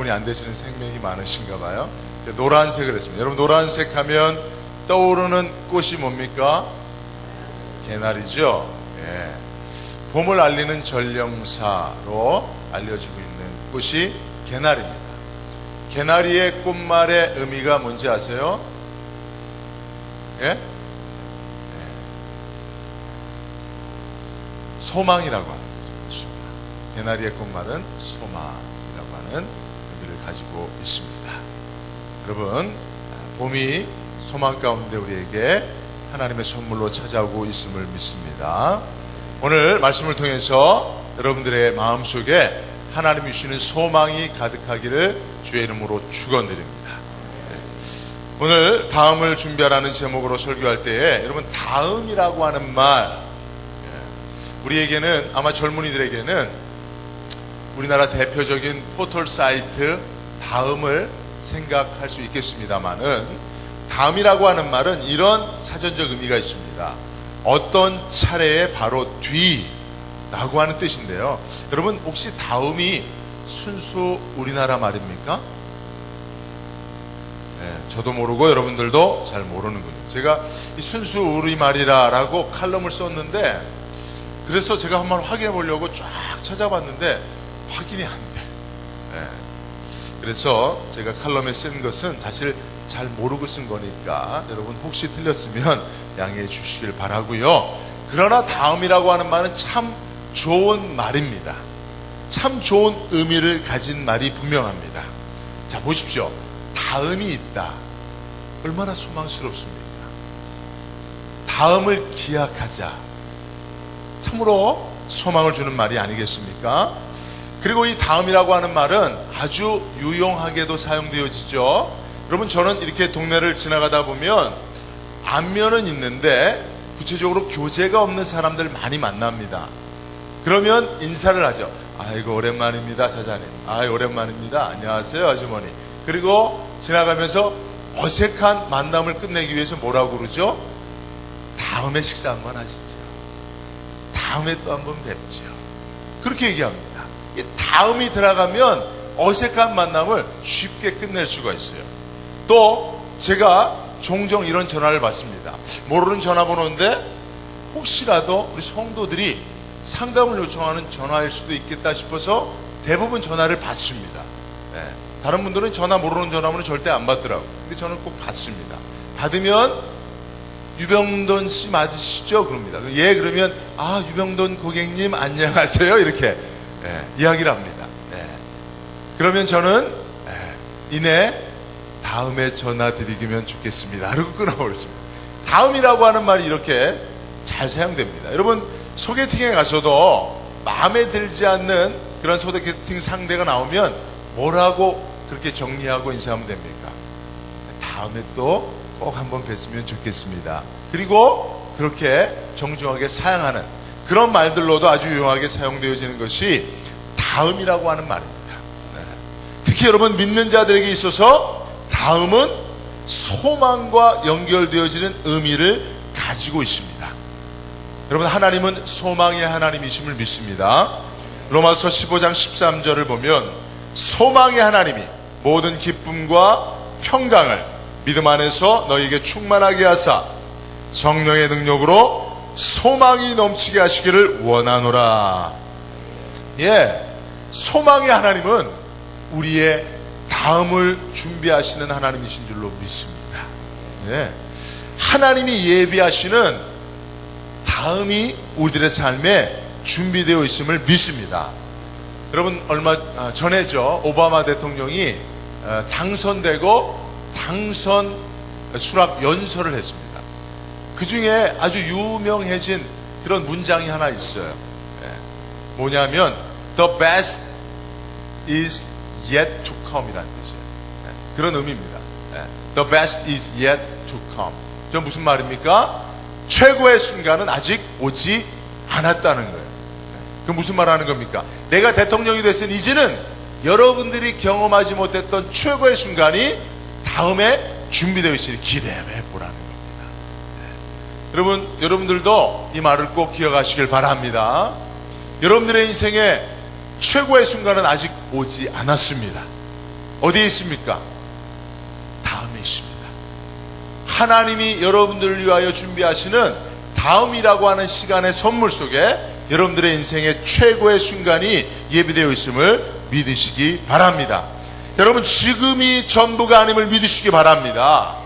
구분이 안 되시는 생명이 많으신가 봐요. 노란색을 했습니다. 여러분, 노란색 하면 떠오르는 꽃이 뭡니까? 개나리죠. 예. 봄을 알리는 전령사로 알려지고 있는 꽃이 개나리입니다. 개나리의 꽃말의 의미가 뭔지 아세요? 예? 소망이라고 하는 거죠. 개나리의 꽃말은 소망이라고 하는 의미를 가지고 있습니다. 여러분, 봄이 소망 가운데 우리에게 하나님의 선물로 찾아오고 있음을 믿습니다. 오늘 말씀을 통해서 여러분들의 마음속에 하나님이 주시는 소망이 가득하기를 주의 이름으로 축원드립니다. 오늘 다음을 준비하라는 제목으로 설교할 때에 여러분, 다음이라고 하는 말, 우리에게는, 아마 젊은이들에게는 우리나라 대표적인 포털 사이트 다음을 생각할 수 있겠습니다만은, 다음이라고 하는 말은 이런 사전적 의미가 있습니다. 어떤 차례의 바로 뒤라고 하는 뜻인데요. 여러분, 혹시 다음이 순수 우리나라 말입니까? 네, 저도 모르고 여러분들도 잘 모르는군요. 제가 이 순수 우리말이라고 칼럼을 썼는데, 그래서 제가 한번 확인해 보려고 쫙 찾아봤는데 확인이 안 돼. 네. 그래서 제가 칼럼에 쓴 것은 사실 잘 모르고 쓴 거니까 여러분, 혹시 틀렸으면 양해해 주시길 바라고요. 그러나 다음이라고 하는 말은 참 좋은 말입니다. 참 좋은 의미를 가진 말이 분명합니다. 자, 보십시오. 다음이 있다. 얼마나 소망스럽습니까? 다음을 기약하자. 참으로 소망을 주는 말이 아니겠습니까? 그리고 이 다음이라고 하는 말은 아주 유용하게도 사용되어지죠. 여러분, 저는 이렇게 동네를 지나가다 보면 안면은 있는데 구체적으로 교제가 없는 사람들 많이 만납니다. 그러면 인사를 하죠. 아이고, 오랜만입니다, 사장님. 아이, 오랜만입니다. 안녕하세요, 아주머니. 그리고 지나가면서 어색한 만남을 끝내기 위해서 뭐라고 그러죠? 다음에 식사 한번 하시죠. 다음에 또 한번 뵙죠. 그렇게 얘기합니다. 이 다음이 들어가면 어색한 만남을 쉽게 끝낼 수가 있어요. 또 제가 종종 이런 전화를 받습니다. 모르는 전화번호인데 혹시라도 우리 성도들이 상담을 요청하는 전화일 수도 있겠다 싶어서 대부분 전화를 받습니다. 네. 다른 분들은 전화 모르는 전화번호 절대 안 받더라고요. 근데 저는 꼭 받습니다. 받으면 유병돈 씨 맞으시죠? 그럽니다. 예, 그러면 아, 유병돈 고객님 안녕하세요, 이렇게 이야기를 합니다. 그러면 저는 이내 다음에 전화 드리기면 좋겠습니다, 그리고 끊어버렸습니다. 다음이라고 하는 말이 이렇게 잘 사용됩니다. 여러분, 소개팅에 가서도 마음에 들지 않는 그런 소개팅 상대가 나오면 뭐라고 그렇게 정리하고 인사하면 됩니까? 다음에 또 꼭 한번 뵀으면 좋겠습니다. 그리고 그렇게 정중하게 사양하는 그런 말들로도 아주 유용하게 사용되어지는 것이 다음이라고 하는 말입니다. 특히 여러분, 믿는 자들에게 있어서 다음은 소망과 연결되어지는 의미를 가지고 있습니다. 여러분, 하나님은 소망의 하나님이심을 믿습니다. 로마서 15장 13절을 보면 소망의 하나님이 모든 기쁨과 평강을 믿음 안에서 너희에게 충만하게 하사 성령의 능력으로 소망이 넘치게 하시기를 원하노라. 예, 소망의 하나님은 우리의 다음을 준비하시는 하나님이신 줄로 믿습니다. 예, 하나님이 예비하시는 다음이 우리들의 삶에 준비되어 있음을 믿습니다. 여러분, 얼마 전에죠, 오바마 대통령이 당선되고 당선 수락 연설을 했습니다. 그 중에 아주 유명해진 그런 문장이 하나 있어요. 뭐냐면 The best is yet to come 이라는 뜻이에요. 그런 의미입니다. The best is yet to come. 저 무슨 말입니까? 최고의 순간은 아직 오지 않았다는 거예요. 그 무슨 말 하는 겁니까? 내가 대통령이 됐으니 이제는 여러분들이 경험하지 못했던 최고의 순간이 다음에 준비되어 있으니 기대해 보라는 겁니다. 여러분, 여러분들도 이 말을 꼭 기억하시길 바랍니다. 여러분들의 인생에 최고의 순간은 아직 오지 않았습니다. 어디에 있습니까? 다음에 있습니다. 하나님이 여러분들을 위하여 준비하시는 다음이라고 하는 시간의 선물 속에 여러분들의 인생의 최고의 순간이 예비되어 있음을 믿으시기 바랍니다. 여러분, 지금이 전부가 아님을 믿으시기 바랍니다.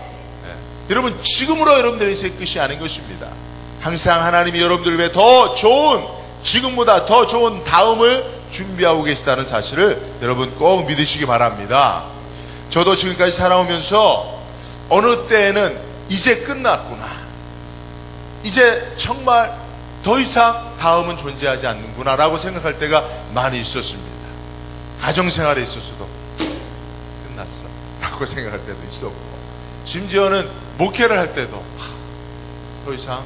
여러분, 지금으로 여러분들의 인생의 끝이 아닌 것입니다. 항상 하나님이 여러분들을 위해 더 좋은, 지금보다 더 좋은 다음을 준비하고 계시다는 사실을 여러분 꼭 믿으시기 바랍니다. 저도 지금까지 살아오면서 어느 때에는 이제 끝났구나, 이제 정말 더 이상 다음은 존재하지 않는구나 라고 생각할 때가 많이 있었습니다. 가정생활에 있어서도 끝났어 라고 생각할 때도 있었고, 심지어는 목회를 할 때도 더 이상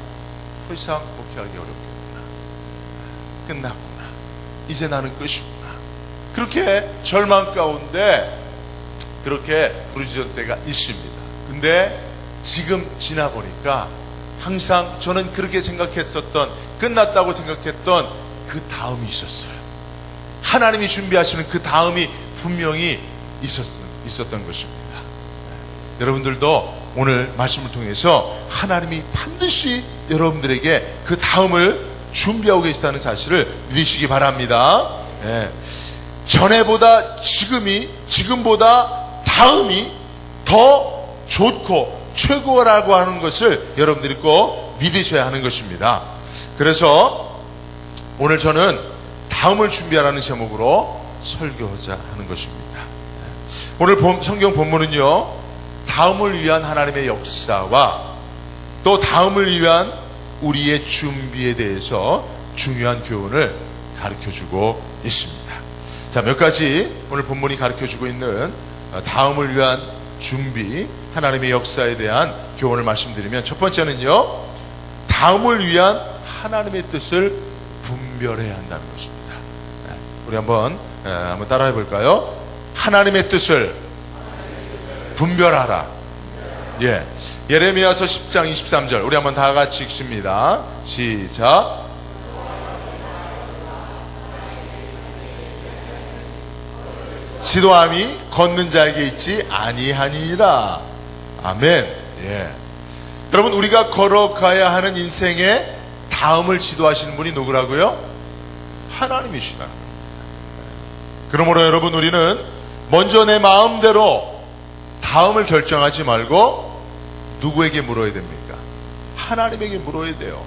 목회하기 어렵겠구나, 끝났구나, 이제 나는 끝이구나, 그렇게 절망 가운데 그렇게 부르짖을 때가 있습니다. 근데 지금 지나보니까 항상 저는 그렇게 생각했었던, 끝났다고 생각했던 그 다음이 있었어요. 하나님이 준비하시는 그 다음이 분명히 있었던 것입니다. 여러분들도 오늘 말씀을 통해서 하나님이 반드시 여러분들에게 그 다음을 준비하고 계시다는 사실을 믿으시기 바랍니다. 전에보다 지금보다 다음이 더 좋고 최고라고 하는 것을 여러분들이 꼭 믿으셔야 하는 것입니다. 그래서 오늘 저는 다음을 준비하라는 제목으로 설교하자 하는 것입니다. 오늘 성경 본문은요, 다음을 위한 하나님의 역사와 또 다음을 위한 우리의 준비에 대해서 중요한 교훈을 가르쳐주고 있습니다. 자, 몇 가지 오늘 본문이 가르쳐주고 있는 다음을 위한 준비, 하나님의 역사에 대한 교훈을 말씀드리면, 첫 번째는요, 다음을 위한 하나님의 뜻을 분별해야 한다는 것입니다. 우리 한번 따라해 볼까요? 하나님의 뜻을 분별하라. 예레미야서 10장 23절 우리 한번 다 같이 읽습니다. 시작. 지도함이 걷는 자에게 있지 아니하니라. 아멘. 여러분, 우리가 걸어가야 하는 인생의 다음을 지도하시는 분이 누구라고요? 하나님이시라는 겁니다. 그러므로 여러분, 우리는 먼저 내 마음대로 다음을 결정하지 말고 누구에게 물어야 됩니까? 하나님에게 물어야 돼요.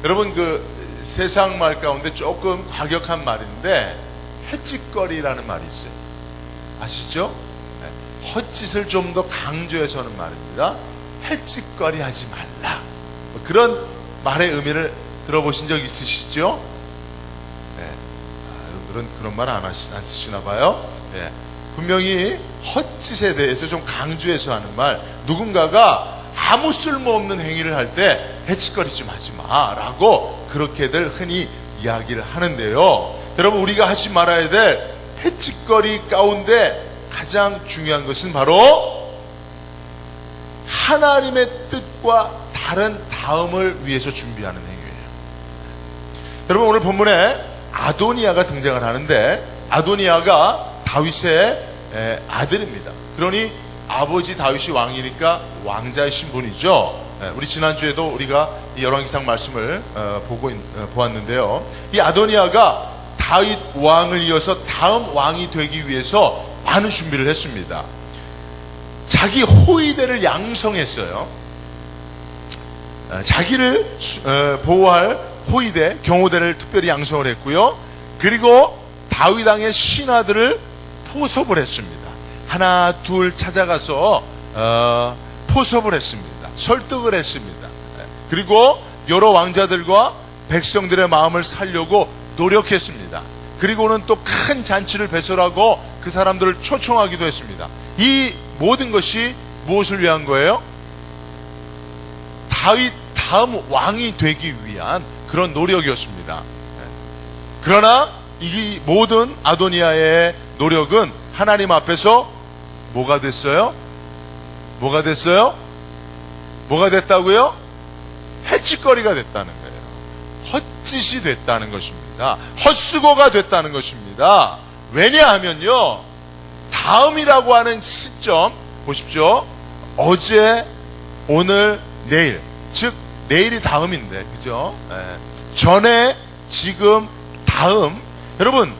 여러분, 그 세상 말 가운데 조금 과격한 말인데 햇짓거리라는 말이 있어요. 아시죠? 헛짓을 좀 더 강조해서 하는 말입니다. 햇짓거리 하지 말라. 그런 말의 의미를 들어보신 적 있으시죠? 여러분들은 그런 말 안 쓰시나 봐요. 분명히 헛짓에 대해서 좀 강조해서 하는 말, 누군가가 아무 쓸모없는 행위를 할 때 햇짓거리 좀 하지 마 라고 그렇게들 흔히 이야기를 하는데요, 여러분, 우리가 하지 말아야 될 햇짓거리 가운데 가장 중요한 것은 바로 하나님의 뜻과 다른 다음을 위해서 준비하는 행위예요. 여러분, 오늘 본문에 아도니아가 등장을 하는데, 아도니아가 다윗의 아들입니다. 그러니 아버지 다윗이 왕이니까 왕자이신 분이죠. 우리 지난주에도 우리가 이 열왕기상 말씀을 보았는데요, 이 아도니아가 다윗 왕을 이어서 다음 왕이 되기 위해서 많은 준비를 했습니다. 자기 호위대를 양성했어요. 자기를 보호할 호위대, 경호대를 특별히 양성을 했고요, 그리고 다윗 왕의 신하들을 포섭을 했습니다. 하나 둘 찾아가서 포섭을 했습니다. 설득을 했습니다. 그리고 여러 왕자들과 백성들의 마음을 살려고 노력했습니다. 그리고는 또 큰 잔치를 배설하고 그 사람들을 초청하기도 했습니다. 이 모든 것이 무엇을 위한 거예요? 다윗 다음 왕이 되기 위한 그런 노력이었습니다. 그러나 이 모든 아도니아의 노력은 하나님 앞에서 뭐가 됐어요? 뭐가 됐어요? 뭐가 됐다고요? 햇짓거리가 됐다는 거예요. 헛짓이 됐다는 것입니다. 헛수고가 됐다는 것입니다. 왜냐하면요, 다음이라고 하는 시점 보십시오. 어제, 오늘, 내일. 즉 내일이 다음인데, 그죠? 전에, 지금, 다음. 여러분,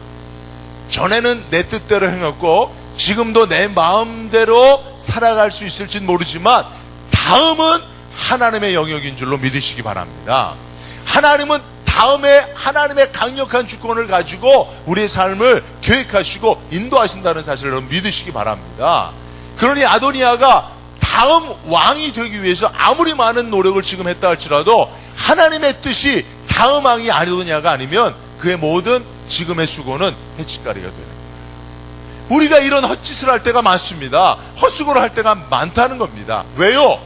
전에는 내 뜻대로 행했고 지금도 내 마음대로 살아갈 수 있을진 모르지만 다음은 하나님의 영역인 줄로 믿으시기 바랍니다. 하나님은 다음에 하나님의 강력한 주권을 가지고 우리의 삶을 계획하시고 인도하신다는 사실을 여러분 믿으시기 바랍니다. 그러니 아도니아가 다음 왕이 되기 위해서 아무리 많은 노력을 지금 했다 할지라도 하나님의 뜻이 다음 왕이 아도니아가 아니면 그의 모든 지금의 수고는 해치가리가 되는 거예요. 우리가 이런 헛짓을 할 때가 많습니다. 헛수고를 할 때가 많다는 겁니다. 왜요?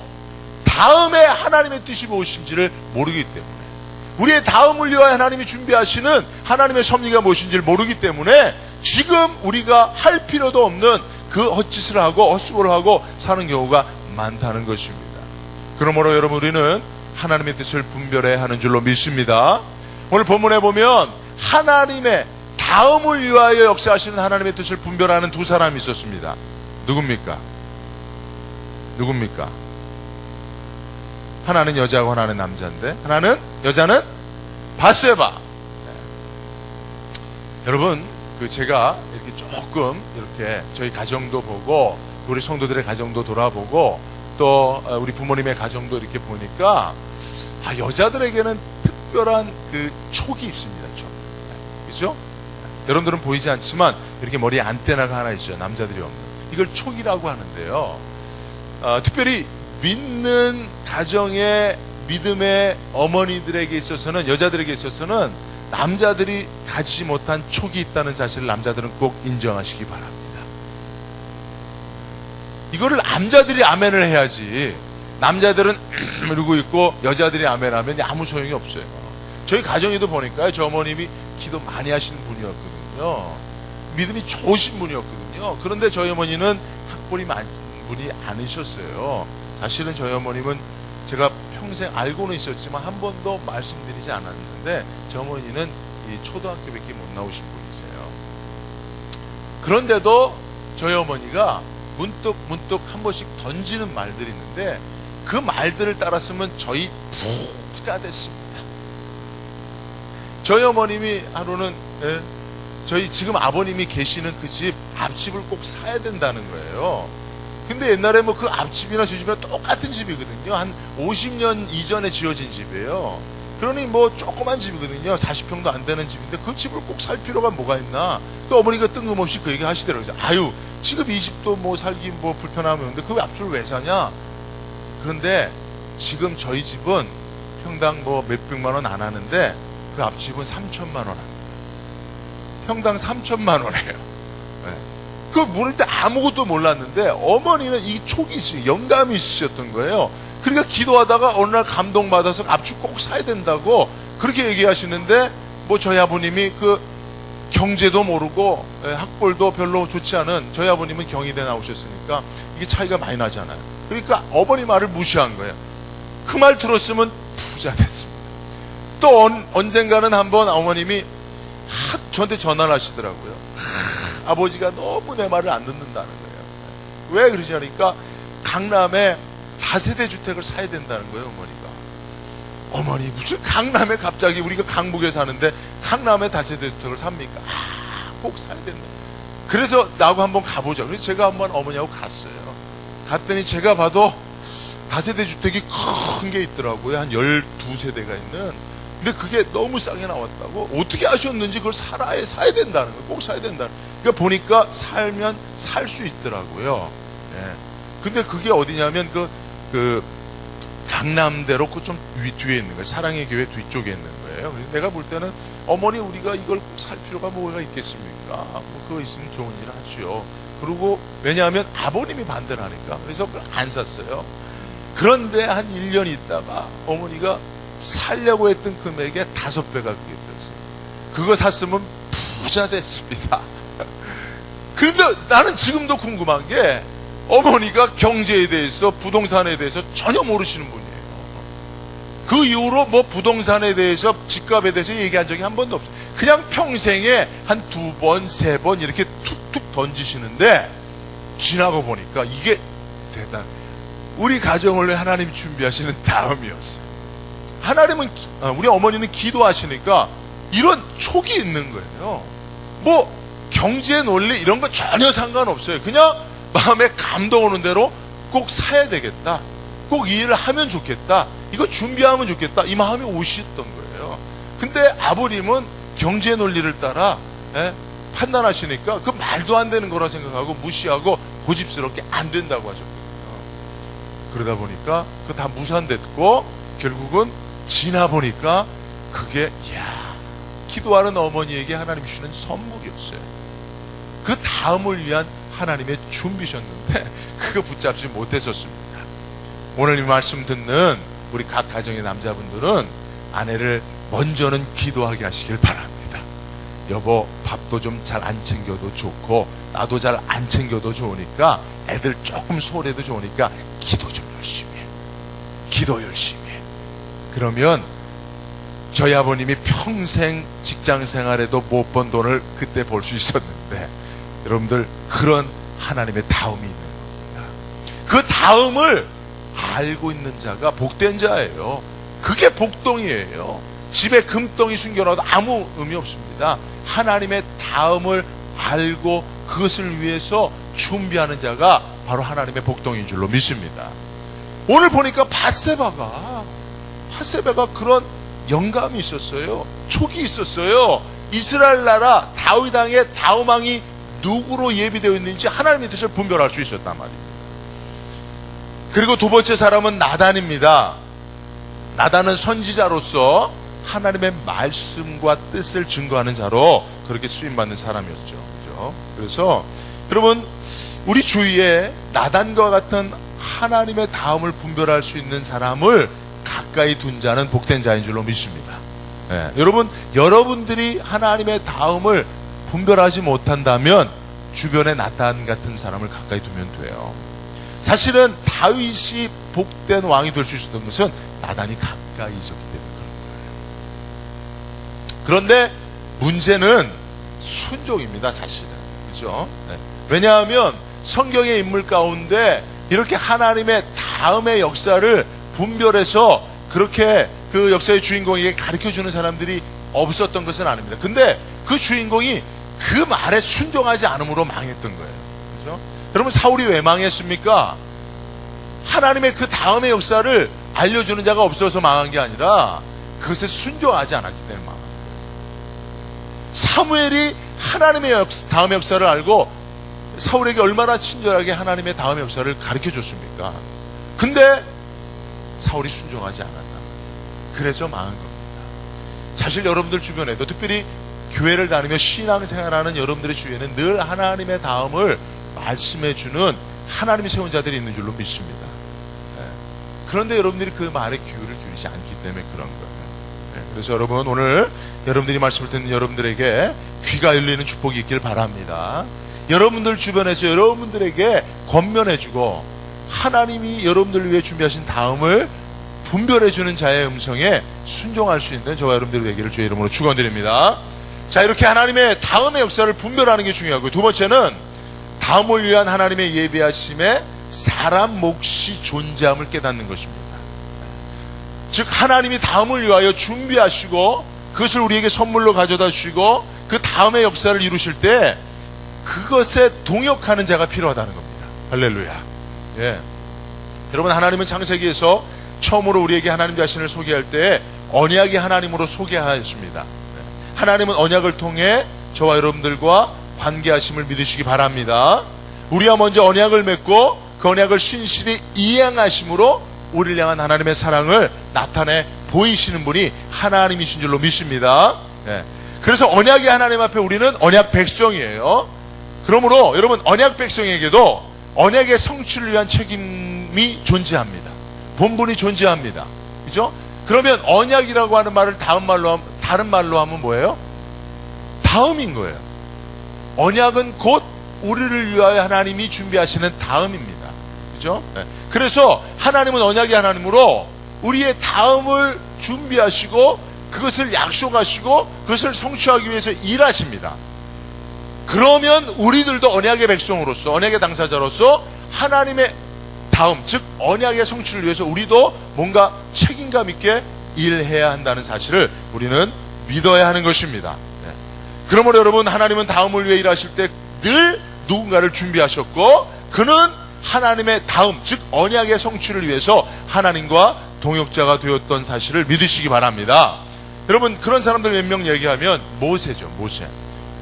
다음에 하나님의 뜻이 무엇인지를 모르기 때문에, 우리의 다음을 위하여 하나님이 준비하시는 하나님의 섭리가 무엇인지를 모르기 때문에 지금 우리가 할 필요도 없는 그 헛짓을 하고 헛수고를 하고 사는 경우가 많다는 것입니다. 그러므로 여러분, 우리는 하나님의 뜻을 분별해야 하는 줄로 믿습니다. 오늘 본문에 보면 하나님의 다음을 위하여 역사하시는 하나님의 뜻을 분별하는 두 사람이 있었습니다. 누굽니까? 하나는 여자고 하나는 남자인데, 하나는 여자는 바세바. 여러분, 제가 이렇게 조금 이렇게 저희 가정도 보고 우리 성도들의 가정도 돌아보고 또 우리 부모님의 가정도 이렇게 보니까 여자들에게는 특별한 그 촉이 있습니다. 촉. 그죠? 여러분들은 보이지 않지만 이렇게 머리에 안테나가 하나 있어요. 남자들이 없는. 이걸 촉이라고 하는데요. 특별히 믿는 가정의 믿음의 어머니들에게 있어서는, 여자들에게 있어서는 남자들이 가지지 못한 촉이 있다는 사실을 남자들은 꼭 인정하시기 바랍니다. 이거를 남자들이 아멘을 해야지, 남자들은 이러고 있고 여자들이 아멘하면 아무 소용이 없어요. 저희 가정에도 보니까요, 저 어머님이 기도 많이 하시는 분이었거든요. 믿음이 좋으신 분이었거든요. 그런데 저희 어머니는 학벌이 많은 분이 아니셨어요. 사실은 저희 어머님은 제가 평생 알고는 있었지만 한 번도 말씀드리지 않았는데, 저 어머니는 이 초등학교밖에 못 나오신 분이세요. 그런데도 저희 어머니가 문득 한 번씩 던지는 말들이 있는데, 그 말들을 따랐으면 저희 부자 됐습니다. 저희 어머님이 하루는 저희 지금 아버님이 계시는 그 집 앞집을 꼭 사야 된다는 거예요. 근데 옛날에 그 앞집이나 저 집이나 똑같은 집이거든요. 한 50년 이전에 지어진 집이에요. 그러니 조그만 집이거든요. 40평도 안 되는 집인데 그 집을 꼭 살 필요가 뭐가 있나. 그 어머니가 뜬금없이 그 얘기 하시더라고요. 아유, 지금 이 집도 살기 불편하면 근데 그 앞집을 왜 사냐. 그런데 지금 저희 집은 평당 몇백만 원 안 하는데 그 앞집은 3천만 원 합니다. 평당 3천만 원이에요. 네. 그거 모르는데 아무것도 몰랐는데 어머니는 이 촉이 있으시고 영감이 있으셨던 거예요. 그러니까 기도하다가 어느 날 감동받아서 앞집 꼭 사야 된다고 그렇게 얘기하시는데, 저희 아버님이 그 경제도 모르고 학벌도 별로 좋지 않은 저희 아버님은 경희대 나오셨으니까 이게 차이가 많이 나잖아요. 그러니까 어머니 말을 무시한 거예요. 그 말 들었으면 부자 됐습니다. 또 언젠가는 한번 어머님이 저한테 전화를 하시더라고요. 아버지가 너무 내 말을 안 듣는다는 거예요. 왜 그러냐니까 강남에 다세대 주택을 사야 된다는 거예요. 어머니 무슨 강남에 갑자기, 우리가 강북에 사는데 강남에 다세대 주택을 삽니까? 꼭 사야 된다. 그래서 나하고 한번 가보자. 그래서 제가 한번 어머니하고 갔어요. 갔더니 제가 봐도 다세대 주택이 큰 게 있더라고요. 한 12세대가 있는. 근데 그게 너무 싸게 나왔다고. 어떻게 하셨는지 그걸 사야 된다는 거예요. 꼭 사야 된다는 거예요. 그러니까 보니까 살면 살 수 있더라고요. 예. 근데 그게 어디냐면 그 강남대로 그 좀 뒤에 있는 거예요. 사랑의 교회 뒤쪽에 있는 거예요. 그래서 내가 볼 때는 어머니 우리가 이걸 꼭 살 필요가 뭐가 있겠습니까? 그거 있으면 좋은 일을 하죠. 그리고 왜냐하면 아버님이 반대를 하니까. 그래서 그걸 안 샀어요. 그런데 한 1년 있다가 어머니가 살려고 했던 금액의 5배가 그게 됐어요. 그거 샀으면 부자 됐습니다. 그런데 나는 지금도 궁금한 게, 어머니가 경제에 대해서, 부동산에 대해서 전혀 모르시는 분이에요. 그 이후로 부동산에 대해서, 집값에 대해서 얘기한 적이 한 번도 없어요. 그냥 평생에 한 2번, 3번 이렇게 툭툭 던지시는데, 지나고 보니까 이게 대단. 우리 가정을 위해 하나님 준비하시는 다음이었어요. 하나님은 우리 어머니는 기도하시니까 이런 촉이 있는 거예요. 뭐 경제 논리 이런 거 전혀 상관없어요. 그냥 마음에 감동 오는 대로 꼭 사야 되겠다. 꼭 이 일을 하면 좋겠다. 이거 준비하면 좋겠다. 이 마음이 오셨던 거예요. 근데 아버님은 경제 논리를 따라 판단하시니까 그 말도 안 되는 거라 생각하고 무시하고 고집스럽게 안 된다고 하셨거든요. 그러다 보니까 그거 다 무산됐고 결국은 지나 보니까 그게 기도하는 어머니에게 하나님 주시는 선물이었어요. 그 다음을 위한 하나님의 준비셨는데 그거 붙잡지 못했었습니다. 오늘 이 말씀 듣는 우리 각 가정의 남자분들은 아내를 먼저는 기도하게 하시길 바랍니다. 여보, 밥도 좀 잘 안 챙겨도 좋고 나도 잘 안 챙겨도 좋으니까 애들 조금 소홀해도 좋으니까 기도 좀 열심히 해. 기도 열심히 해. 그러면 저희 아버님이 평생 직장 생활에도 못 번 돈을 그때 벌 수 있었는데 여러분들 그런 하나님의 다음이 있는 겁니다. 그 다음을 알고 있는 자가 복된 자예요. 그게 복동이에요. 집에 금덩이 숨겨놔도 아무 의미 없습니다. 하나님의 다음을 알고 그것을 위해서 준비하는 자가 바로 하나님의 복동인 줄로 믿습니다. 오늘 보니까 밧세바가 그런 영감이 있었어요. 촉이 있었어요. 이스라엘 나라 다윗 왕의 다음 왕이 누구로 예비되어 있는지 하나님의 뜻을 분별할 수 있었단 말입니다. 그리고 두 번째 사람은 나단입니다. 나단은 선지자로서 하나님의 말씀과 뜻을 증거하는 자로 그렇게 쓰임받는 사람이었죠. 그렇죠? 그래서 여러분 우리 주위에 나단과 같은 하나님의 다음을 분별할 수 있는 사람을 가까이 둔 자는 복된 자인 줄로 믿습니다. 여러분, 여러분들이 하나님의 다음을 분별하지 못한다면 주변에 나단 같은 사람을 가까이 두면 돼요. 사실은 다윗이 복된 왕이 될 수 있었던 것은 나단이 가까이 있었기 때문에 그런 거예요. 그런데 문제는 순종입니다, 사실은. 그죠? 왜냐하면 성경의 인물 가운데 이렇게 하나님의 다음의 역사를 분별해서 그렇게 그 역사의 주인공에게 가르쳐주는 사람들이 없었던 것은 아닙니다. 근데 그 주인공이 그 말에 순종하지 않음으로 망했던 거예요. 그렇죠? 여러분, 사울이 왜 망했습니까? 하나님의 그 다음의 역사를 알려주는 자가 없어서 망한 게 아니라 그것에 순종하지 않았기 때문에 망한 거예요. 사무엘이 하나님의 다음의 역사를 알고 사울에게 얼마나 친절하게 하나님의 다음의 역사를 가르쳐줬습니까? 근데 사울이 순종하지 않았다. 그래서 망한 겁니다. 사실 여러분들 주변에도 특별히 교회를 다니며 신앙생활하는 여러분들의 주위에는 늘 하나님의 다음을 말씀해주는 하나님이 세운 자들이 있는 줄로 믿습니다. 그런데 여러분들이 그 말에 귀를 기울이지 않기 때문에 그런 거예요. 그래서 여러분, 오늘 여러분들이 말씀을 듣는 여러분들에게 귀가 열리는 축복이 있길 바랍니다. 여러분들 주변에서 여러분들에게 권면해주고 하나님이 여러분들을 위해 준비하신 다음을 분별해주는 자의 음성에 순종할 수 있는 저와 여러분들이 되기를 주의 이름으로 축원드립니다. 자, 이렇게 하나님의 다음의 역사를 분별하는 게 중요하고요. 두 번째는 다음을 위한 하나님의 예비하심에 사람 몫이 존재함을 깨닫는 것입니다. 즉 하나님이 다음을 위하여 준비하시고 그것을 우리에게 선물로 가져다 주시고 그 다음의 역사를 이루실 때 그것에 동역하는 자가 필요하다는 겁니다. 할렐루야. 예. 여러분, 하나님은 창세기에서 처음으로 우리에게 하나님 자신을 소개할 때 언약의 하나님으로 소개하였습니다. 하나님은 언약을 통해 저와 여러분들과 관계하심을 믿으시기 바랍니다. 우리와 먼저 언약을 맺고 그 언약을 신실히 이행하심으로 우리를 향한 하나님의 사랑을 나타내 보이시는 분이 하나님이신 줄로 믿습니다. 그래서 언약의 하나님 앞에 우리는 언약 백성이에요. 그러므로 여러분, 언약 백성에게도 언약의 성취를 위한 책임이 존재합니다. 본분이 존재합니다. 그죠? 그러면 언약이라고 하는 말을 다른 말로 하면 뭐예요? 다음인 거예요. 언약은 곧 우리를 위하여 하나님이 준비하시는 다음입니다. 그죠? 그래서 하나님은 언약의 하나님으로 우리의 다음을 준비하시고 그것을 약속하시고 그것을 성취하기 위해서 일하십니다. 그러면 우리들도 언약의 백성으로서, 언약의 당사자로서 하나님의 다음, 즉 언약의 성취를 위해서 우리도 뭔가 책임감 있게 일해야 한다는 사실을 우리는 믿어야 하는 것입니다. 그러므로 여러분, 하나님은 다음을 위해 일하실 때 늘 누군가를 준비하셨고, 그는 하나님의 다음, 즉 언약의 성취를 위해서 하나님과 동역자가 되었던 사실을 믿으시기 바랍니다. 여러분, 그런 사람들 몇 명 얘기하면 모세죠.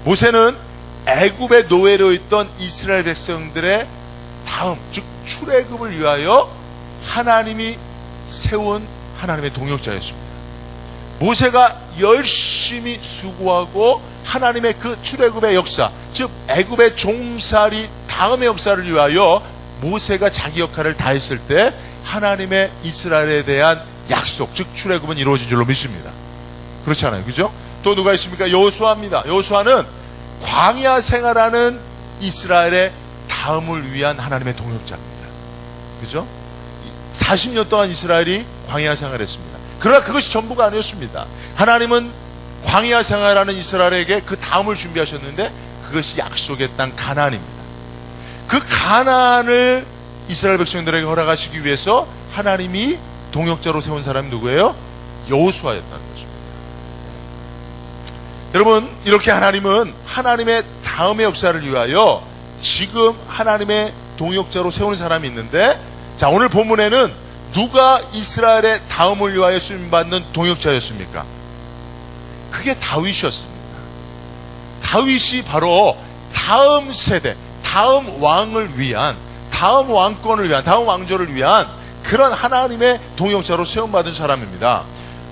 모세는 애굽의 노예로 있던 이스라엘 백성들의 다음, 즉 출애굽을 위하여 하나님이 세운 하나님의 동역자였습니다. 모세가 열심히 수고하고 하나님의 그 출애굽의 역사, 즉 애굽의 종살이 다음의 역사를 위하여 모세가 자기 역할을 다했을 때 하나님의 이스라엘에 대한 약속, 즉 출애굽은 이루어진 줄로 믿습니다. 그렇지 않아요? 그죠? 또 누가 있습니까? 여호수아입니다. 여호수아는 광야 생활하는 이스라엘의 다음을 위한 하나님의 동역자입니다. 그죠? 40년 동안 이스라엘이 광야 생활했습니다. 그러나 그것이 전부가 아니었습니다. 하나님은 광야 생활하는 이스라엘에게 그 다음을 준비하셨는데 그것이 약속의 땅 가나안입니다. 그 가나안을 이스라엘 백성들에게 허락하시기 위해서 하나님이 동역자로 세운 사람이 누구예요? 여호수아였다는 것입니다. 여러분, 이렇게 하나님은 하나님의 다음의 역사를 위하여 지금 하나님의 동역자로 세우는 사람이 있는데, 자, 오늘 본문에는 누가 이스라엘의 다음을 위하여 쓰임받는 동역자였습니까? 그게 다윗이었습니다. 다윗이 바로 다음 세대, 다음 왕을 위한, 다음 왕권을 위한, 다음 왕조를 위한 그런 하나님의 동역자로 세움받은 사람입니다.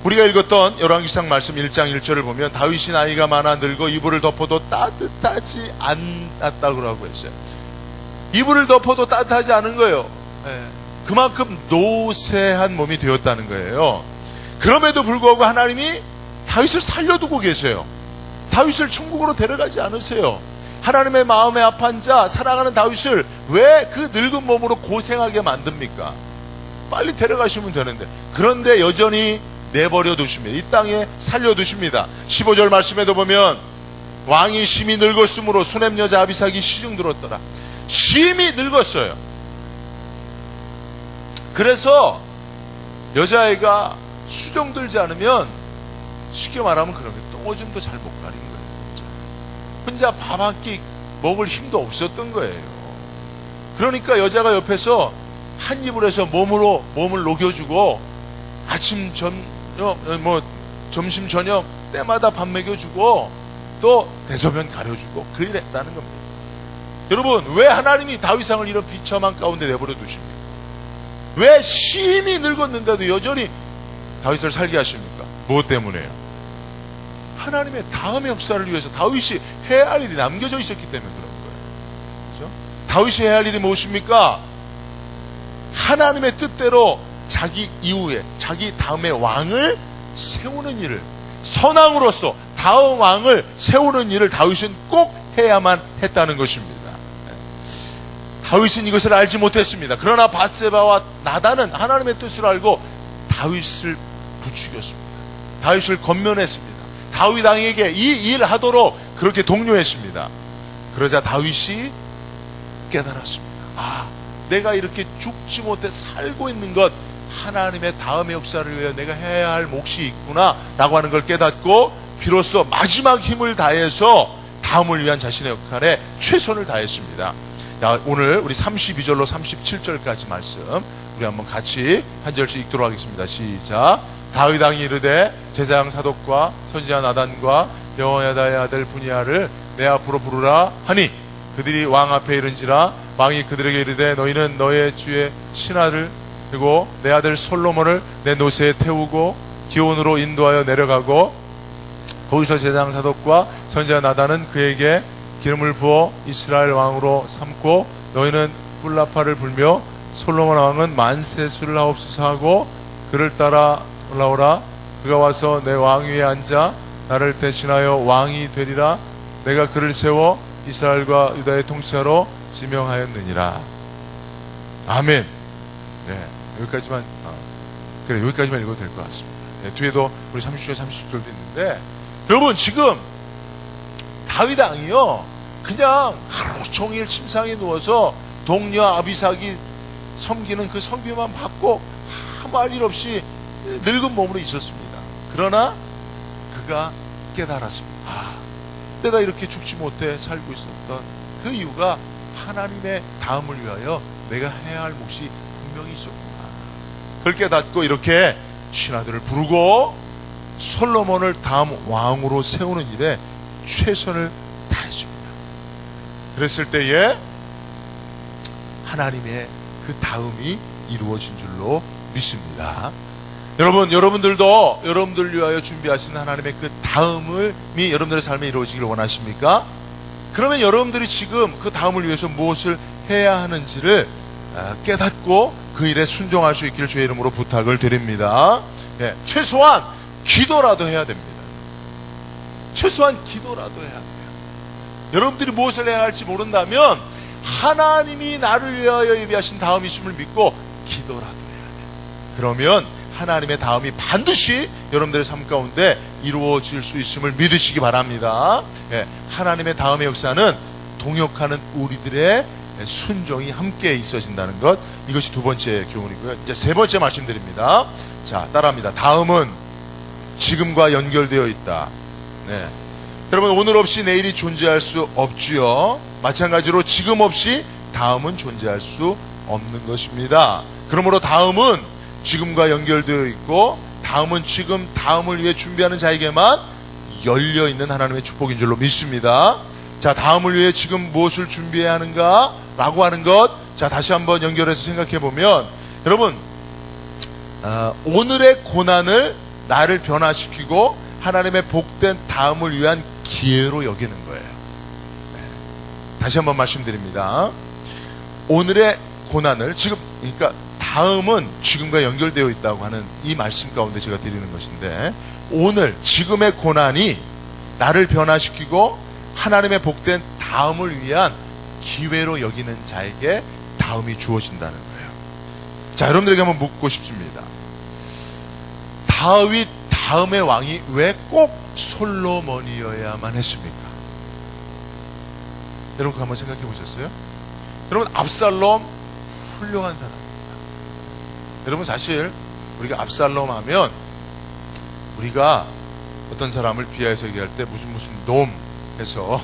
우리가 읽었던 열왕기상 말씀 1장 1절을 보면 다윗이 나이가 많아 늙어 이불을 덮어도 따뜻하지 않았다고 라고 했어요. 이불을 덮어도 따뜻하지 않은 거예요. 그만큼 노쇠한 몸이 되었다는 거예요. 그럼에도 불구하고 하나님이 다윗을 살려두고 계세요. 다윗을 천국으로 데려가지 않으세요. 하나님의 마음에 합한 자, 사랑하는 다윗을 왜 그 늙은 몸으로 고생하게 만듭니까? 빨리 데려가시면 되는데. 그런데 여전히 내버려 두십니다. 이 땅에 살려두십니다. 15절 말씀에도 보면 왕이 심히 늙었으므로 수냄 여자 아비삭이 시중 들었더라. 심히 늙었어요. 그래서 여자애가 수종 들지 않으면, 쉽게 말하면 그런 게 똥오줌도 잘 못 가린 거예요. 혼자 밥 한 끼 먹을 힘도 없었던 거예요. 그러니까 여자가 옆에서 한 입을 해서 몸을 녹여주고 아침 점심 저녁 때마다 밥 먹여주고 또 대소변 가려주고 그랬다는 겁니다. 여러분, 왜 하나님이 다윗왕을 이런 비참한 가운데 내버려 두십니까? 왜 심히 늙었는데도 여전히 다윗을 살게 하십니까? 무엇 때문에요? 하나님의 다음의 역사를 위해서 다윗이 해야 할 일이 남겨져 있었기 때문에 그런 거예요. 그렇죠? 다윗이 해야 할 일이 무엇입니까? 하나님의 뜻대로 자기 이후에, 자기 다음의 왕을 세우는 일을, 선왕으로서 다음 왕을 세우는 일을 다윗은 꼭 해야만 했다는 것입니다. 다윗은 이것을 알지 못했습니다. 그러나 밧세바와 나단은 하나님의 뜻을 알고 다윗을 부추겼습니다. 다윗을 권면했습니다. 다윗 왕에게 이 일 하도록 그렇게 독려했습니다. 그러자 다윗이 깨달았습니다. 아, 내가 이렇게 죽지 못해 살고 있는 것, 하나님의 다음의 역사를 위해 내가 해야 할 몫이 있구나 라고 하는 걸 깨닫고 비로소 마지막 힘을 다해서 다음을 위한 자신의 역할에 최선을 다했습니다. 자, 오늘 우리 32절로 37절까지 말씀 우리 한번 같이 한 절씩 읽도록 하겠습니다. 시작. 다윗 왕이 이르되 제사장 사독과 선지자 나단과 여호야다의 아들 분이야를 내 앞으로 부르라 하니 그들이 왕 앞에 이른지라. 왕이 그들에게 이르되 너희는 너의 주의 신하를 그리고 내 아들 솔로몬을 내 노새에 태우고 기온으로 인도하여 내려가고 거기서 제사장 사독과 선지자 나단은 그에게 기름을 부어 이스라엘 왕으로 삼고 너희는 뿔나파를 불며 솔로몬 왕은 만세수를 하옵소서 하고 그를 따라 올라오라. 그가 와서 내 왕 위에 앉아 나를 대신하여 왕이 되리라. 내가 그를 세워 이스라엘과 유다의 통치자로 지명하였느니라. 아멘. 네, 여기까지만 여기까지만 읽어도 될 것 같습니다. 네, 뒤에도 우리 30절 30절도 있는데, 여러분 지금 다윗 왕이요 그냥 하루 종일 침상에 누워서 동료 아비삭이 섬기는 그 성비만 받고 아무 할 일 없이 늙은 몸으로 있었습니다. 그러나 그가 깨달았습니다. 내가 이렇게 죽지 못해 살고 있었던 그 이유가 하나님의 다음을 위하여 내가 해야 할 몫이 분명히 있었구나. 그걸 깨닫고 이렇게 신하들을 부르고 솔로몬을 다음 왕으로 세우는 일에 최선을 다했습니다. 그랬을 때에 하나님의 그 다음이 이루어진 줄로 믿습니다. 여러분들도 여러분들 위하여 준비하신 하나님의 그 다음이 여러분들의 삶에 이루어지기를 원하십니까? 그러면 여러분들이 지금 그 다음을 위해서 무엇을 해야 하는지를 깨닫고 그 일에 순종할 수 있기를 주의 이름으로 부탁을 드립니다. 예, 최소한 기도라도 해야 됩니다. 최소한 기도라도 해야 돼요. 여러분들이 무엇을 해야 할지 모른다면 하나님이 나를 위하여 예비하신 다음이 있음을 믿고 기도라도 해야 돼요. 그러면 하나님의 다음이 반드시 여러분들의 삶 가운데 이루어질 수 있음을 믿으시기 바랍니다. 예, 하나님의 다음의 역사는 동역하는 우리들의 순종이 함께 있어진다는 것, 이것이 두 번째 교훈이고요. 이제 세 번째 말씀드립니다. 자, 따라합니다. 다음은 지금과 연결되어 있다. 네. 여러분, 오늘 없이 내일이 존재할 수 없지요. 마찬가지로 지금 없이 다음은 존재할 수 없는 것입니다. 그러므로 다음은 지금과 연결되어 있고, 다음은 지금 다음을 위해 준비하는 자에게만 열려있는 하나님의 축복인 줄로 믿습니다. 자, 다음을 위해 지금 무엇을 준비해야 하는가 라고 하는 것, 자, 다시 한번 연결해서 생각해 보면, 여러분, 오늘의 고난을 나를 변화시키고 하나님의 복된 다음을 위한 기회로 여기는 거예요. 네. 다시 한번 말씀드립니다. 오늘의 고난을 지금, 그러니까 다음은 지금과 연결되어 있다고 하는 이 말씀 가운데 제가 드리는 것인데, 오늘 지금의 고난이 나를 변화시키고 하나님의 복된 다음을 위한 기회로 여기는 자에게 다음이 주어진다는 거예요. 자, 여러분들에게 한번 묻고 싶습니다. 다윗 다음의 왕이 왜 꼭 솔로몬이어야만 했습니까? 여러분 한번 생각해 보셨어요? 여러분, 압살롬 훌륭한 사람입니다. 여러분, 사실 우리가 압살롬 하면 우리가 어떤 사람을 비하해서 얘기할 때 무슨 놈 해서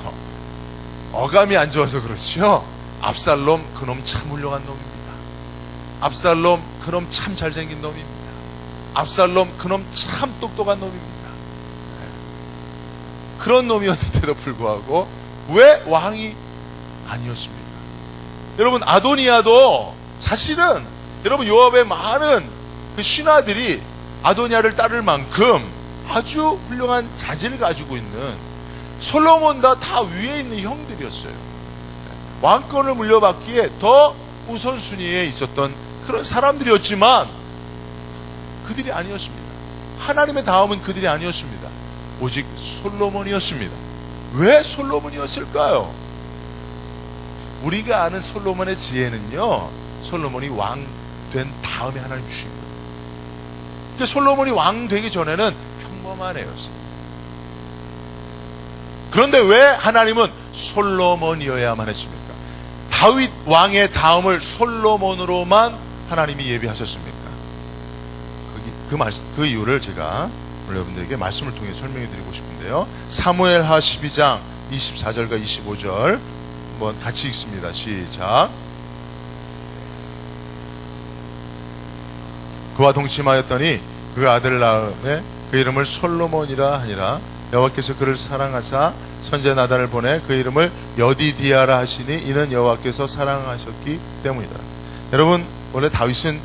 어감이 안 좋아서 그렇죠. 압살롬 그놈 참 훌륭한 놈입니다. 압살롬 그놈 참 잘생긴 놈입니다. 압살롬 그놈 참 똑똑한 놈입니다. 그런 놈이었는데도 불구하고 왜 왕이 아니었습니까? 여러분, 아도니아도 사실은 여러분 요압의 많은 그 신하들이 아도니아를 따를 만큼 아주 훌륭한 자질을 가지고 있는 솔로몬보다 다 위에 있는 형들이었어요. 왕권을 물려받기에 더 우선순위에 있었던 그런 사람들이었지만 그들이 아니었습니다. 하나님의 다음은 그들이 아니었습니다. 오직 솔로몬이었습니다. 왜 솔로몬이었을까요? 우리가 아는 솔로몬의 지혜는요, 솔로몬이 왕 된 다음에 하나님 주신 거예요. 그러니까 솔로몬이 왕 되기 전에는 평범한 애였어요. 그런데 왜 하나님은 솔로몬이어야만 했습니까? 다윗 왕의 다음을 솔로몬으로만 하나님이 예비하셨습니까? 그 이유를 제가 오늘 여러분들에게 말씀을 통해 설명해 드리고 싶은데요. 사무엘하 12장 24절과 25절 한번 같이 읽습니다. 시작. 그와 동침하였더니 그 아들을 낳음에 그 이름을 솔로몬이라 하니라. 여호와께서 그를 사랑하사 선지자 나단을 보내 그 이름을 여디디아라 하시니 이는 여호와께서 사랑하셨기 때문이다. 여러분, 원래 다윗은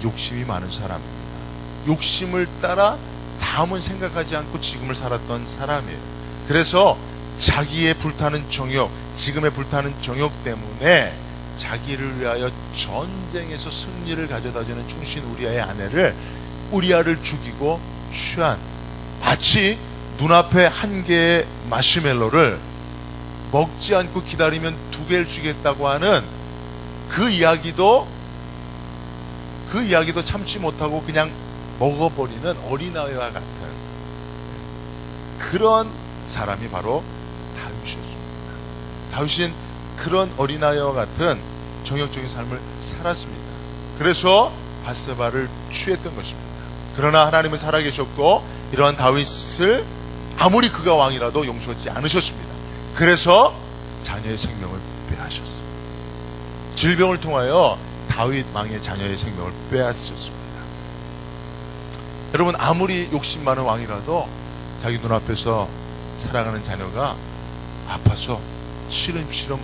욕심이 많은 사람입니다. 욕심을 따라 다음은 생각하지 않고 지금을 살았던 사람이에요. 그래서 자기의 불타는 정욕, 지금의 불타는 정욕 때문에 자기를 위하여 전쟁에서 승리를 가져다주는 충신 우리아의 아내를, 우리아를 죽이고 취한, 마치 눈앞에 한 개의 마시멜로를 먹지 않고 기다리면 두 개를 주겠다고 하는 그 이야기도 참지 못하고 그냥 먹어버리는 어린아이와 같은 그런 사람이 바로 다윗이었습니다. 다윗은 그런 어린아이와 같은 정욕적인 삶을 살았습니다. 그래서 바세바를 취했던 것입니다. 그러나 하나님은 살아계셨고 이러한 다윗을 아무리 그가 왕이라도 용서하지 않으셨습니다. 그래서 자녀의 생명을 빼앗으셨습니다. 질병을 통하여 다윗 왕의 자녀의 생명을 빼앗으셨습니다. 여러분, 아무리 욕심 많은 왕이라도 자기 눈앞에서 사랑하는 자녀가 아파서 시름시름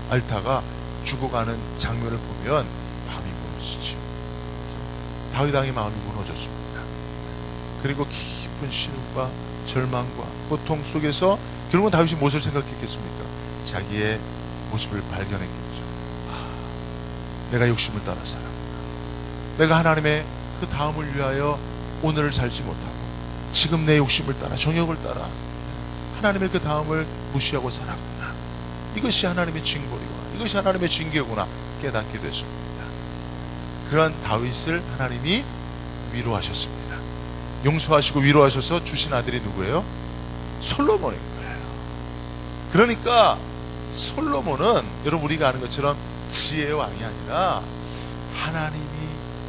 앓다가 죽어가는 장면을 보면 마음이 무너지죠. 다윗 왕의 마음이 무너졌습니다. 그리고 깊은 시름과 절망과 고통 속에서 결국은 다윗이 무엇을 생각했겠습니까? 자기의 모습을 발견했겠죠. 내가 욕심을 따라 살았구나. 내가 하나님의 그 다음을 위하여 오늘을 살지 못하고 지금 내 욕심을 따라 정욕을 따라 하나님의 그 다음을 무시하고 살았구나. 이것이 하나님의 징벌이구나. 이것이 하나님의 징계구나 깨닫게 됐습니다. 그런 다윗을 하나님이 위로하셨습니다. 용서하시고 위로하셔서 주신 아들이 누구예요? 솔로몬인 거예요. 그러니까 솔로몬은 여러분 우리가 아는 것처럼 지혜의 왕이 아니라 하나님이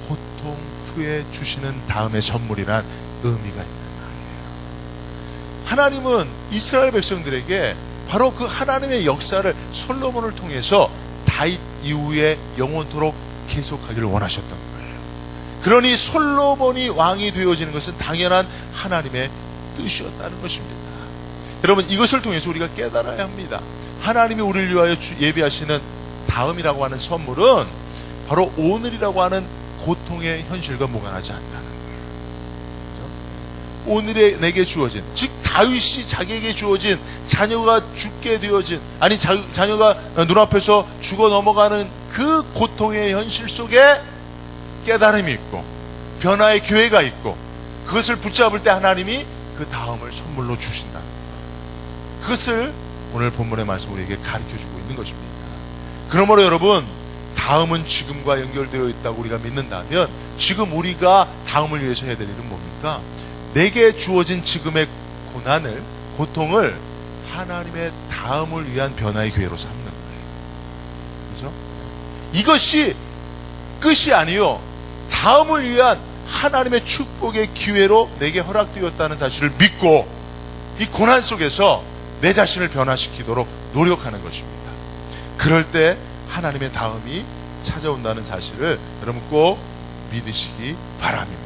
고통 후에 주시는 다음의 선물이란 의미가 있는 왕이에요. 하나님은 이스라엘 백성들에게 바로 그 하나님의 역사를 솔로몬을 통해서 다윗 이후에 영원토록 계속하기를 원하셨던 거예요. 그러니 솔로몬이 왕이 되어지는 것은 당연한 하나님의 뜻이었다는 것입니다. 여러분, 이것을 통해서 우리가 깨달아야 합니다. 하나님이 우리를 위하여 예비하시는 다음이라고 하는 선물은 바로 오늘이라고 하는 고통의 현실과 무관하지 않다는 거예요. 그렇죠? 오늘에 내게 주어진, 즉 다윗이 자기에게 주어진 자녀가 죽게 되어진, 아니 자녀가 눈앞에서 죽어 넘어가는 그 고통의 현실 속에 깨달음이 있고 변화의 기회가 있고 그것을 붙잡을 때 하나님이 그 다음을 선물로 주신다. 그것을 오늘 본문의 말씀 우리에게 가르쳐주고 있는 것입니다. 그러므로 여러분, 다음은 지금과 연결되어 있다고 우리가 믿는다면 지금 우리가 다음을 위해서 해야 될 일은 뭡니까? 내게 주어진 지금의 고난을, 고통을 하나님의 다음을 위한 변화의 기회로 삼는 거예요. 그렇죠? 이것이 끝이 아니요, 다음을 위한 하나님의 축복의 기회로 내게 허락되었다는 사실을 믿고 이 고난 속에서 내 자신을 변화시키도록 노력하는 것입니다. 그럴 때 하나님의 다음이 찾아온다는 사실을 여러분 꼭 믿으시기 바랍니다.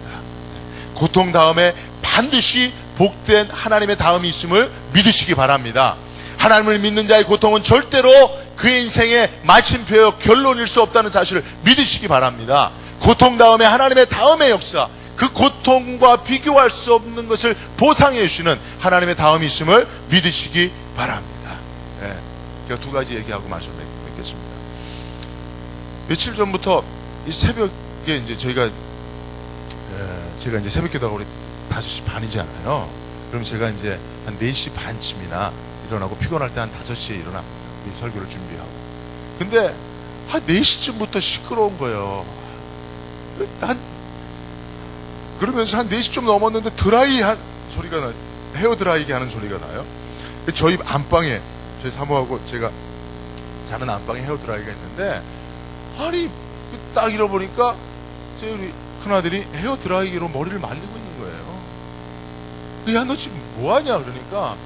고통 다음에 반드시 복된 하나님의 다음이 있음을 믿으시기 바랍니다. 하나님을 믿는 자의 고통은 절대로 그의 인생의 마침표요 결론일 수 없다는 사실을 믿으시기 바랍니다. 고통 다음에 하나님의 다음의 역사, 그 고통과 비교할 수 없는 것을 보상해 주시는 하나님의 다음이 있음을 믿으시기 바랍니다. 네, 제가 두 가지 얘기하고 말씀 맺겠습니다. 며칠 전부터 이 새벽에 이제 제가 이제 새벽 기도하고 우리 5시 반이잖아요. 그럼 제가 이제 한 4시 반쯤이나 일어나고 피곤할 때 한 5시에 일어나 설교를 준비하고. 근데 한 4시쯤부터 시끄러운 거예요. 그러면서 한 4시 좀 넘었는데 드라이 한 소리가 나요. 헤어 드라이기 하는 소리가 나요. 저희 안방에, 저희 사모하고 제가 자는 안방에 헤어 드라이가 있는데, 아니 딱 잃어보니까 저희 우리 큰아들이 헤어 드라이기로 머리를 말리고 있는 거예요. 야, 너 지금 뭐하냐? 그러니까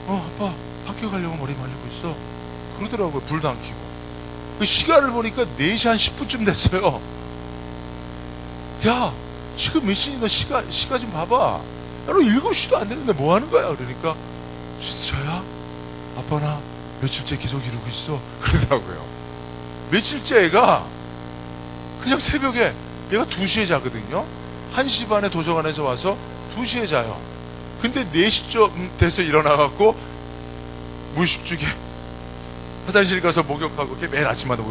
아빠 학교 가려고 머리 말리고 있어 그러더라고요. 불도 안 켜고. 그 시간을 보니까 4시 한 10분쯤 됐어요. 야, 지금 몇 시니? 너 시가 좀 봐봐. 야, 너 7시도 안 됐는데 뭐 하는 거야? 그러니까 진짜야? 아빠 나 며칠째 계속 이러고 있어 그러더라고요. 며칠째 애가 그냥 새벽에, 얘가 2시에 자거든요. 1시 반에 도서관에서 와서 2시에 자요. 근데 4시쯤 돼서 일어나갖고 무의식중에 화장실 가서 목욕하고, 매일 아침마다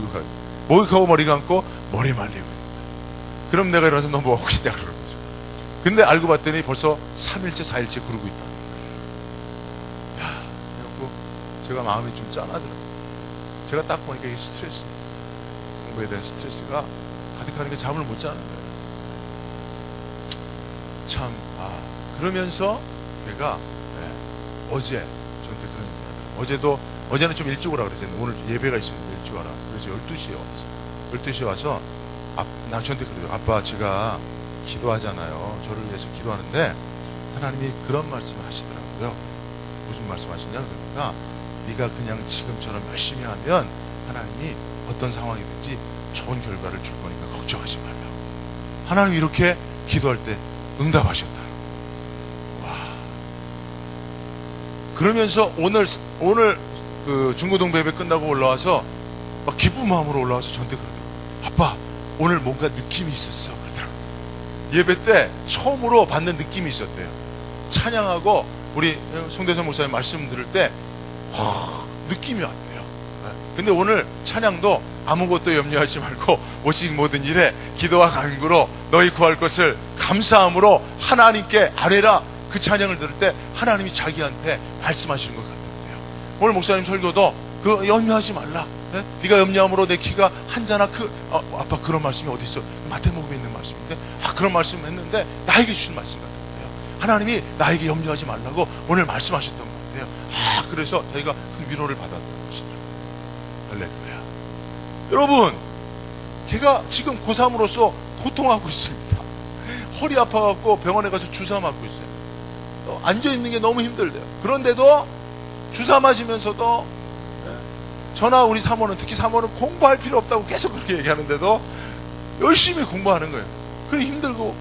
목욕하고 머리 감고 머리 말리고. 그럼 내가 일어나서 너 뭐 하고 있냐 그러는 거죠. 근데 알고 봤더니 벌써 3일째 4일째 그러고 있다. 야, 그래갖고 제가 마음이 좀 짠하더라고요. 제가 딱 보니까 이게 스트레스, 공부에 대한 스트레스가 가득하니까 잠을 못 자는 거예요. 참, 그러면서 걔가 어제 저한테 그런 얘기예요. 어제도 어제는 좀 일찍 오라 그랬었는데 오늘 예배가 있으니까 일찍 와라. 그래서 12시에 왔어. 12시에 와서 나 저한테 그래요. 아빠 제가 기도하잖아요. 저를 위해서 기도하는데 하나님이 그런 말씀을 하시더라고요. 무슨 말씀 하시냐 그러니까 네가 그냥 지금처럼 열심히 하면 하나님이 어떤 상황이든지 좋은 결과를 줄 거니까 걱정하지 말라고. 하나님이 이렇게 기도할 때 응답하셨다. 와. 그러면서 오늘 그 중고등부 예배 끝나고 올라와서 막 기쁜 마음으로 올라와서 저한테 그러더라고요. 아빠 오늘 뭔가 느낌이 있었어 그러더라고요. 예배 때 처음으로 받는 느낌이 있었대요. 찬양하고 우리 송대선 목사님 말씀 들을 때 느낌이 왔대요. 근데 오늘 찬양도 아무것도 염려하지 말고 오직 모든 일에 기도와 간구로 너희 구할 것을 감사함으로 하나님께 아뢰라. 그 찬양을 들을 때 하나님이 자기한테 말씀하시는 것 같은데요. 오늘 목사님 설교도 그 염려하지 말라. 네? 네가 염려함으로 내 키가 한자나 아빠 그런 말씀이 어디 있어? 마태복음에 있는 말씀인데 그런 말씀 했는데 나에게 주신 말씀 같은데요. 하나님이 나에게 염려하지 말라고 오늘 말씀하셨던 것 같아요. 그래서 저희가 그 위로를 받았던 것이다. 할렐루야. 여러분, 걔가 지금 고3으로서 고통하고 있습니다. 허리 아파갖고 병원에 가서 주사 맞고 있어요. 앉아있는 게 너무 힘들대요. 그런데도 주사 맞으면서도 저나 우리 사모는, 특히 사모는 공부할 필요 없다고 계속 그렇게 얘기하는데도 열심히 공부하는 거예요. 그게 힘들고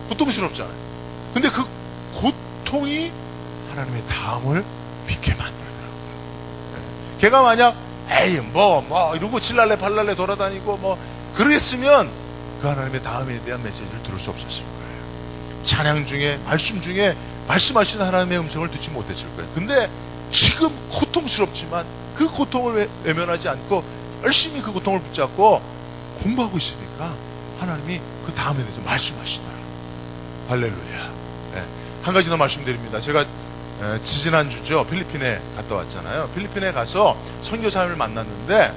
고통스럽잖아요. 근데 그 고통이 하나님의 다음을 믿게 만들더라고요. 걔가 만약 이러고 칠랄래 팔랄래 돌아다니고 그랬으면 그 하나님의 다음에 대한 메시지를 들을 수 없었을 거예요. 찬양 중에 말씀 중에 말씀하시는 하나님의 음성을 듣지 못했을 거예요. 근데 지금 고통스럽지만 그 고통을 외면하지 않고 열심히 그 고통을 붙잡고 공부하고 있으니까 하나님이 그 다음에 대해서 말씀하시더라고요. 할렐루야. 네. 한 가지 더 말씀드립니다. 제가 지지난주죠. 필리핀에 갔다 왔잖아요. 필리핀에 가서 선교사님을 만났는데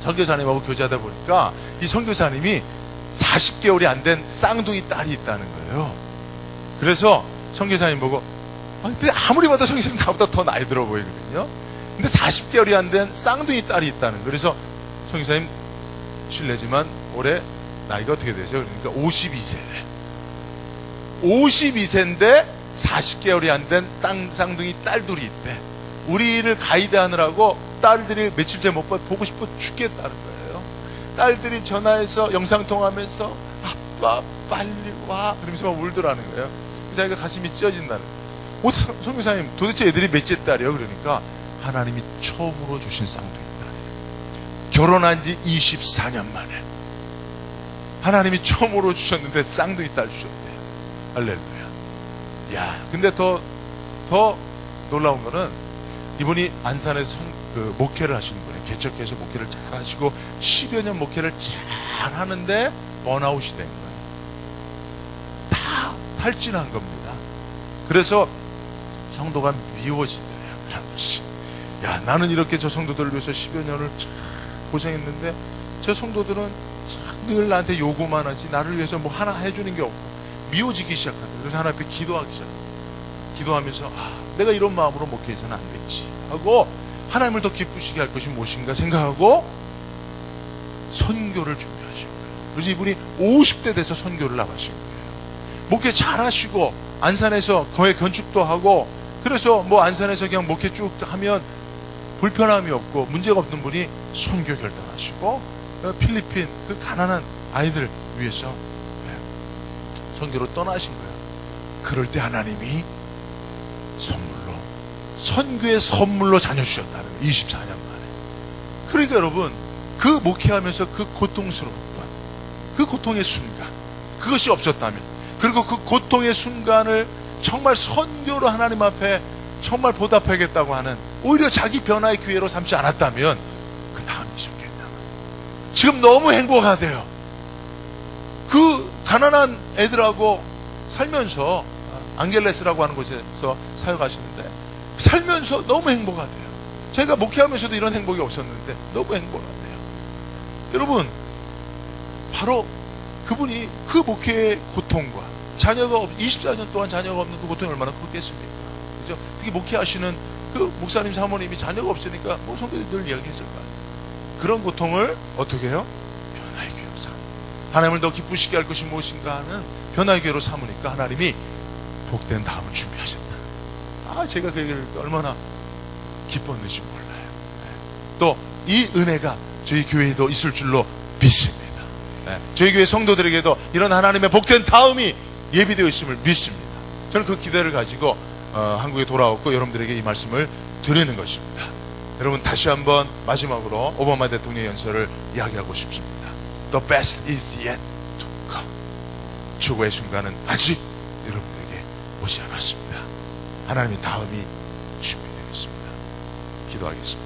선교사님하고 교제하다 보니까 이 선교사님이 40개월이 안 된 쌍둥이 딸이 있다는 거예요. 그래서 선교사님 보고 근데 아무리 봐도 선교사님 나보다 더 나이 들어 보이거든요. 근데 40개월이 안 된 쌍둥이 딸이 있다는 거예요. 그래서 선교사님 실례지만 올해 나이가 어떻게 되세요? 그러니까 52세래. 52세인데 40개월이 안 된 쌍둥이 딸들이 있대. 우리를 가이드하느라고 딸들이 며칠째 못 보고 싶어 죽겠다는 거예요. 딸들이 전화해서 영상통화하면서 아빠 빨리 와 그러면서 막 울더라는 거예요. 자기가 가슴이 찢어진다는 거예요. 선교사님 도대체 애들이 몇째 딸이에요? 그러니까 하나님이 처음으로 주신 쌍둥이 딸이에요. 결혼한 지 24년 만에 하나님이 처음으로 주셨는데 쌍둥이 딸 주셨대요. 할렐루야. 야, 근데 더 놀라운 거는 이분이 안산에서 목회를 하시는 분이에요. 개척해서 목회를 잘 하시고 10여 년 목회를 잘 하는데 번아웃이 된 거예요. 다 탈진한 겁니다. 그래서 성도가 미워지더래요. 하나씩. 야, 나는 이렇게 저 성도들을 위해서 10여 년을 참 고생했는데 저 성도들은 참 늘 나한테 요구만 하지 나를 위해서 뭐 하나 해주는 게 없고 미워지기 시작한다. 그래서 하나님 앞에 기도하기 시작합니다. 기도하면서 내가 이런 마음으로 목회해서는 안 되지 하고 하나님을 더 기쁘시게 할 것이 무엇인가 생각하고 선교를 준비하신 거예요. 그래서 이분이 50대 돼서 선교를 나가신 거예요. 목회 잘 하시고 안산에서 거의 건축도 하고 그래서 뭐 안산에서 그냥 목회 쭉 하면 불편함이 없고 문제가 없는 분이 선교 결단하시고 필리핀 그 가난한 아이들 위해서 선교로 떠나신 거예요. 그럴 때 하나님이 선물로 선교의 선물로 자녀 주셨다는 거예요. 24년 만에. 그러니까 여러분 그 목회하면서 그 고통스러웠던 그 고통의 순간 그것이 없었다면 그리고 그 고통의 순간을 정말 선교로 하나님 앞에 정말 보답하겠다고 하는 오히려 자기 변화의 기회로 삼지 않았다면 그 다음이 있었겠냐. 지금 너무 행복하대요. 그 가난한 애들하고 살면서 앙겔레스라고 하는 곳에서 사역하시는데 살면서 너무 행복하대요. 제가 목회하면서도 이런 행복이 없었는데 너무 행복하대요. 여러분 바로 그분이 그 목회의 고통과 자녀가 24년 동안 자녀가 없는 그 고통이 얼마나 크겠습니까? 그죠? 특히 목회하시는 그 목사님 사모님이 자녀가 없으니까 뭐 성도들이 늘 이야기했을 거예요. 그런 고통을 어떻게 해요? 변화의 기회로 삼. 하나님을 더 기쁘시게 할 것이 무엇인가 하는 변화의 기회로 삼으니까 하나님이 복된 다음을 준비하셨다. 제가 그 얘기를 얼마나 기뻤는지 몰라요. 또 이 은혜가 저희 교회에도 있을 줄로 믿습니다. 저희 교회 성도들에게도 이런 하나님의 복된 다음이 예비되어 있음을 믿습니다. 저는 그 기대를 가지고 한국에 돌아왔고 여러분들에게 이 말씀을 드리는 것입니다. 여러분 다시 한번 마지막으로 오바마 대통령의 연설을 이야기하고 싶습니다. The best is yet to come. 최고의 순간은 아직 여러분들에게 오지 않았습니다. 하나님의 다음이 준비되어 있습니다. 기도하겠습니다.